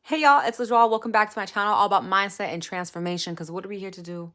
Hey y'all, it's Lajoie. Welcome back to my channel, all about mindset and transformation. Because what are we here to do?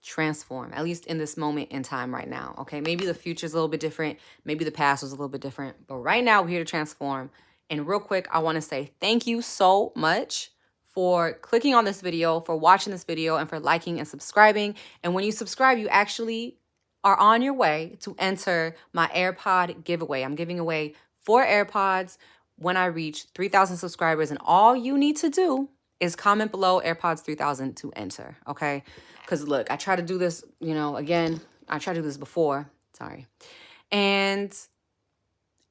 Transform, at least in this moment in time right now. Okay, maybe the future is a little bit different. Maybe the past was a little bit different. But right now, we're here to transform. And real quick, I want to say thank you so much for clicking on this video, for watching this video, and for liking and subscribing. And when you subscribe, you actually are on your way to enter my AirPod giveaway. I'm giving away 4 AirPods when I reach 3,000 subscribers, and all you need to do is comment below AirPods 3,000 to enter, okay? Because look, I try to do this, again, I tried to do this before, sorry. And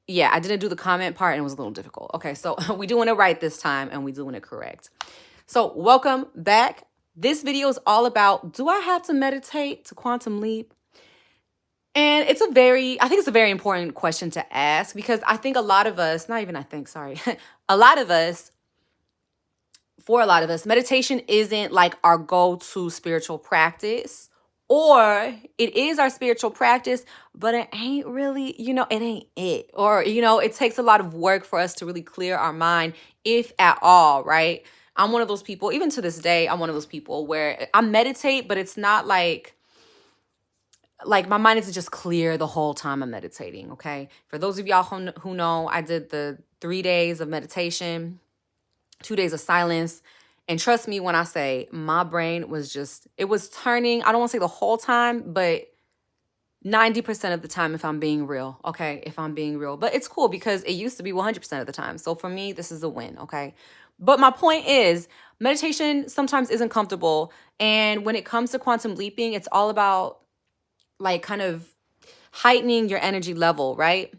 yeah, I didn't do the comment part and it was a little difficult. Okay, so we doing it right this time and we doing it correct. So welcome back. This video is all about, do I have to meditate to quantum leap? And I think it's a very important question to ask, because I think a lot of us, not even I think, sorry, for a lot of us, meditation isn't like our go-to spiritual practice, or it is our spiritual practice, but it ain't really, it ain't it. Or, it takes a lot of work for us to really clear our mind, if at all, right? I'm one of those people, even to this day, I'm one of those people where I meditate, but it's not like my mind isn't just clear the whole time I'm meditating, okay? For those of y'all who know, I did the 3 days of meditation, 2 days of silence. And trust me when I say my brain was it was turning, I don't want to say the whole time, but 90% of the time, if I'm being real, okay? If I'm being real. But it's cool because it used to be 100% of the time. So for me, this is a win, okay? But my point is, meditation sometimes isn't comfortable. And when it comes to quantum leaping, it's all about kind of heightening your energy level, right?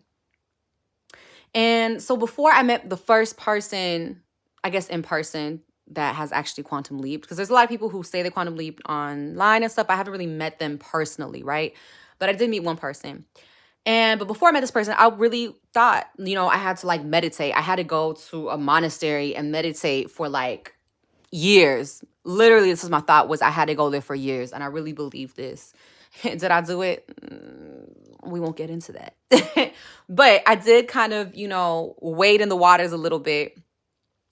And so before I met the first person, I guess in person, that has actually quantum leaped, because there's a lot of people who say they quantum leap online and stuff. I haven't really met them personally, right? But I did meet one person. But before I met this person, I really thought, I had to meditate. I had to go to a monastery and meditate for years. Literally, this is my thought, was I had to go there for years. And I really believe this. Did I do it? We won't get into that. But I did kind of, wade in the waters a little bit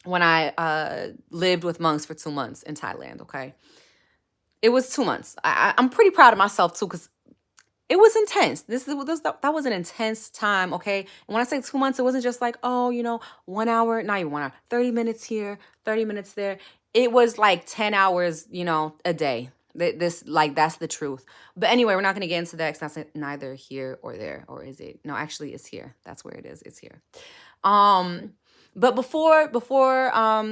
when I lived with monks for 2 months in Thailand, okay? It was 2 months. I'm pretty proud of myself, too, because it was intense. That was an intense time, okay? And when I say 2 months, it wasn't just 1 hour, not even 1 hour, 30 minutes here, 30 minutes there. It was 10 hours, a day. That's the truth. But anyway, we're not going to get into that, because that's neither here or there. Or is it? No, actually, it's here. That's where it is. It's here. But before I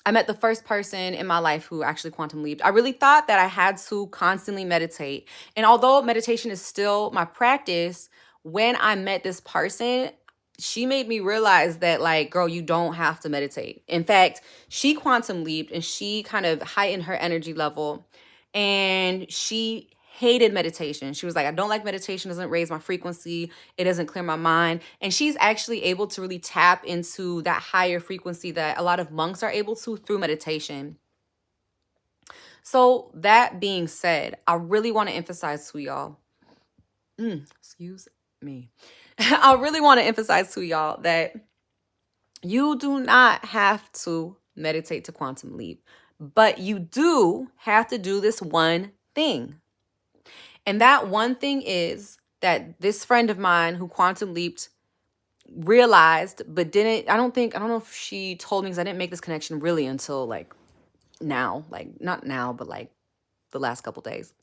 met the first person in my life who actually quantum leaped, I really thought that I had to constantly meditate. And although meditation is still my practice, when I met this person, she made me realize that, girl, you don't have to meditate. In fact, she quantum leaped and she kind of heightened her energy level, and she hated meditation. She was like, I don't like meditation. It doesn't raise my frequency. It doesn't clear my mind. And she's actually able to really tap into that higher frequency that a lot of monks are able to through meditation. So that being said, I really want to emphasize to y'all, excuse me. I really want to emphasize to y'all that you do not have to meditate to quantum leap, but you do have to do this one thing. And that one thing is that this friend of mine who quantum leaped realized, but didn't, I don't know if she told me, because I didn't make this connection really until now, not now, but the last couple days.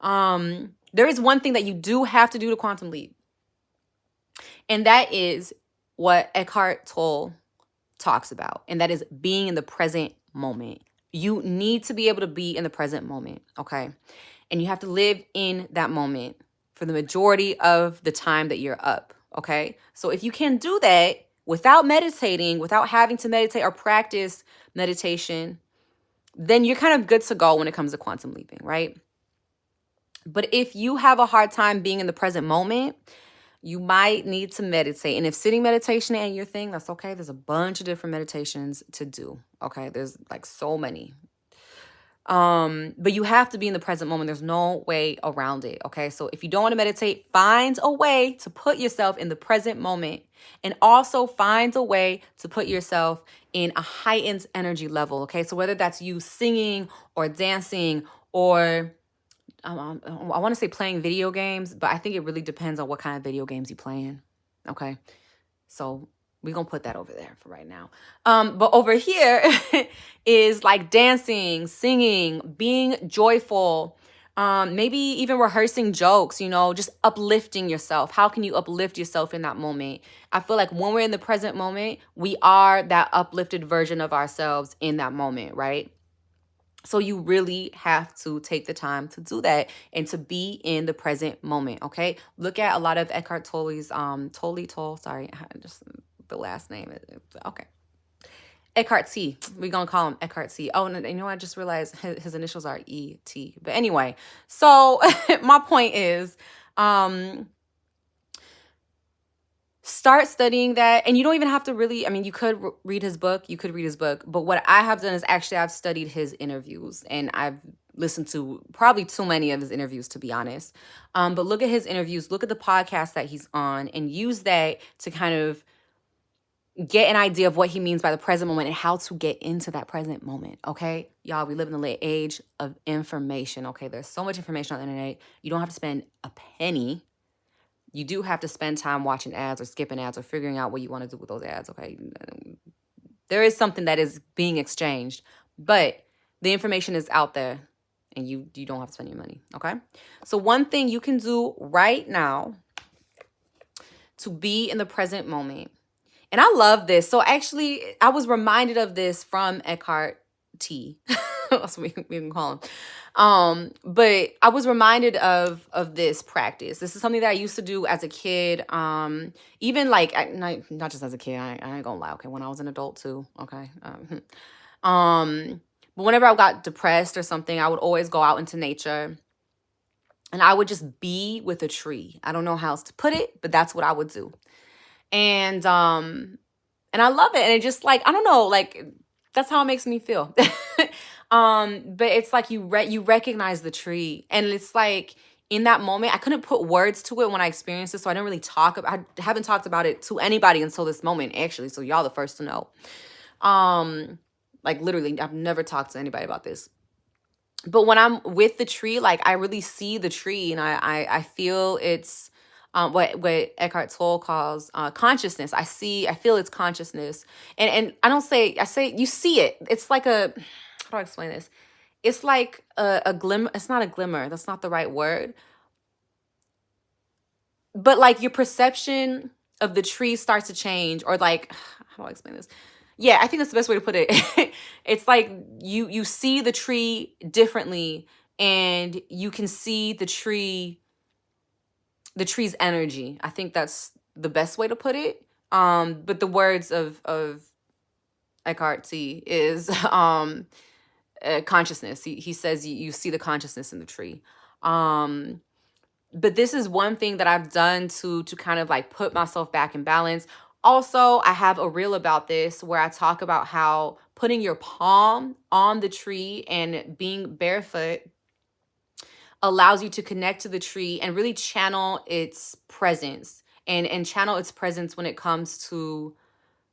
There is one thing that you do have to do to quantum leap. And that is what Eckhart Tolle talks about. And that is being in the present moment. You need to be able to be in the present moment, okay? And you have to live in that moment for the majority of the time that you're up, okay? So if you can do that without meditating, without having to meditate or practice meditation, then you're kind of good to go when it comes to quantum leaping, right? But if you have a hard time being in the present moment, you might need to meditate. And if sitting meditation ain't your thing, that's okay. There's a bunch of different meditations to do, okay? There's so many. But you have to be in the present moment. There's no way around it. Okay. So if you don't want to meditate, find a way to put yourself in the present moment, and also find a way to put yourself in a heightened energy level. Okay. So whether that's you singing or dancing or I want to say playing video games, but I think it really depends on what kind of video games you're playing. Okay. So we're going to put that over there for right now. But over here is like dancing, singing, being joyful, maybe even rehearsing jokes, just uplifting yourself. How can you uplift yourself in that moment? I feel like when we're in the present moment, we are that uplifted version of ourselves in that moment, right? So you really have to take the time to do that and to be in the present moment, okay? Look at a lot of Eckhart Tolle's, sorry, just the last name. Okay. Eckhart T. We're going to call him Eckhart T. Oh, and I just realized his initials are E.T. But anyway, so my point is, start studying that. And you don't even have to really, you could read his book. But what I have done is actually I've studied his interviews, and I've listened to probably too many of his interviews, to be honest. But look at his interviews, look at the podcast that he's on, and use that to kind of get an idea of what he means by the present moment and how to get into that present moment. Okay, y'all, we live in the late age of information. Okay, there's so much information on the internet. You don't have to spend a penny. You do have to spend time watching ads or skipping ads or figuring out what you want to do with those ads, okay? There is something that is being exchanged, but the information is out there, and you don't have to spend your money, okay? So one thing you can do right now to be in the present moment, and I love this. So actually, I was reminded of this from Eckhart T. That's what we can call him. But I was reminded of this practice. This is something that I used to do as a kid. Even like not just as a kid. I ain't gonna lie. Okay, when I was an adult too. Okay. But whenever I got depressed or something, I would always go out into nature, and I would just be with a tree. I don't know how else to put it, but that's what I would do. And I love it. And it just like, I don't know, like that's how it makes me feel. But it's like you recognize the tree, and it's like in that moment, I couldn't put words to it when I experienced it. So I didn't really I haven't talked about it to anybody until this moment, actually. So y'all the first to know. Like literally, I've never talked to anybody about this. But when I'm with the tree, like I really see the tree, and I feel it's what Eckhart Tolle calls consciousness. I feel its consciousness, and I say you see it. It's like how do I explain this? It's like a glimmer. It's not a glimmer. That's not the right word. But like your perception of the tree starts to change, or like, how do I explain this? Yeah, I think that's the best way to put it. It's like you see the tree differently, and you can see the tree's energy. I think that's the best way to put it. But the words of Eckhart T is consciousness. He says you see the consciousness in the tree. But this is one thing that I've done to kind of like put myself back in balance. Also, I have a reel about this where I talk about how putting your palm on the tree and being barefoot allows you to connect to the tree and really channel its presence and channel its presence when it comes to,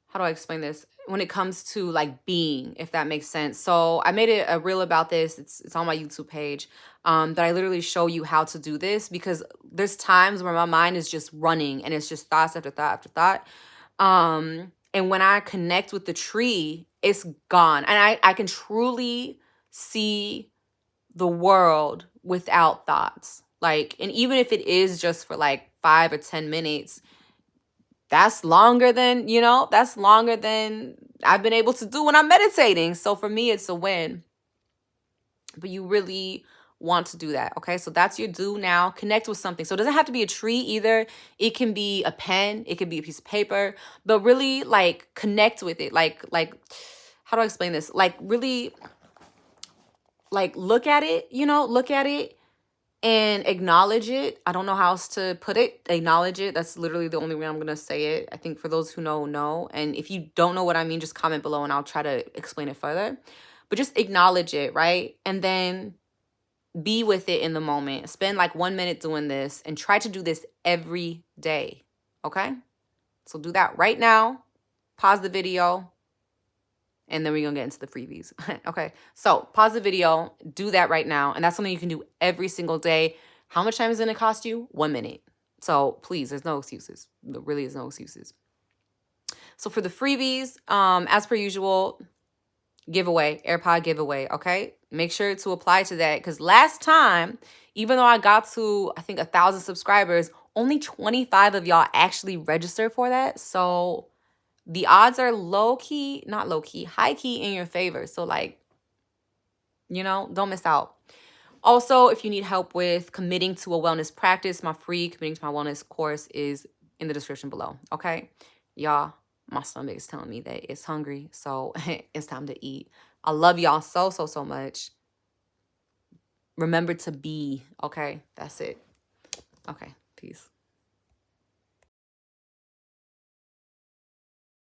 how do I explain this? When it comes to like being, if that makes sense. So I made a reel about this. It's on my YouTube page. That I literally show you how to do this, because there's times where my mind is just running and it's just thoughts after thought after thought. And when I connect with the tree, it's gone. And I can truly see the world without thoughts. Like, and even if it is just for like 5 or 10 minutes, that's longer than I've been able to do when I'm meditating. So for me, it's a win. But you really want to do that. Okay. So that's your do now. Connect with something. So it doesn't have to be a tree either. It can be a pen. It could be a piece of paper, but really like connect with it. Like, how do I explain this? Like really like look at it, look at it and acknowledge it. I don't know how else to put it. Acknowledge it. That's literally the only way I'm going to say it. I think for those who know. And if you don't know what I mean, just comment below and I'll try to explain it further. but just acknowledge it, right? And then be with it in the moment. Spend like 1 minute doing this and try to do this every day. Okay? So do that right now. Pause the video. And then we're going to get into the freebies. Okay. So pause the video. Do that right now. And that's something you can do every single day. How much time is it going to cost you? 1 minute. So please, there's no excuses. There really is no excuses. So for the freebies, as per usual, giveaway, AirPod giveaway, okay? Make sure to apply to that, because last time, even though I got to, I think, 1,000 subscribers, only 25 of y'all actually registered for that. So the odds are low-key, not low-key, high-key in your favor. So, like, don't miss out. Also, if you need help with committing to a wellness practice, my free Committing to My Wellness course is in the description below, okay? Y'all, my stomach is telling me that it's hungry, so it's time to eat. I love y'all so, so, so much. Remember to be, okay? That's it. Okay, peace.